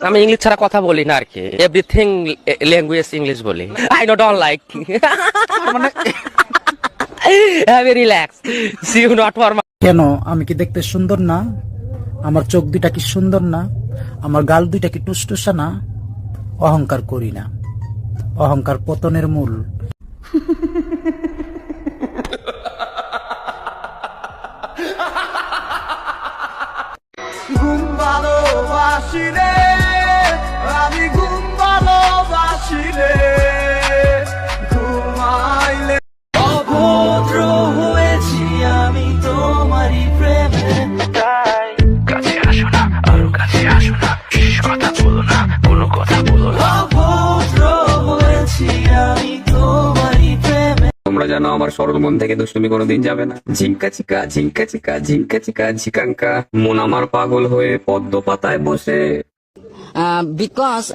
আমি ইংলিশ ছাড়া কথা বলি না আর কি, এভরিথিং ল্যাঙ্গুয়েজ ইংলিশ বলি। আই ডোন্ট লাইক, মানে have a relax, see you not for. কেন আমি কি দেখতে সুন্দর না? আমার চোখ দুইটা কি সুন্দর না? আমার গাল দুইটা কি টুসটুসা না? অহংকার করি না, অহংকার পতনের মূল। ঘুম ভালোবাসি রে, আমি ঘুম ভালোবাসি রে, ঘুমাইলে অভদ্র হয়েছি আমি তোমারই প্রেমে। তাই কাছে আসো না, আরো কাছে আসো না, কথা বলো না, কোনো কথা বলো না। অভদ্র হয়েছি আমি তোমারই প্রেমে। তোমরা জানো আমার সরল মন থেকে দুষ্টুমি কোনোদিন যাবে না। ঝিঙ্কা চিকা ঝিঙ্কা চিকা ঝিঙ্কা চিকা ঝিকাঙ্কা, মন আমার পাগল হয়ে পদ্ম পাতায় বসে। because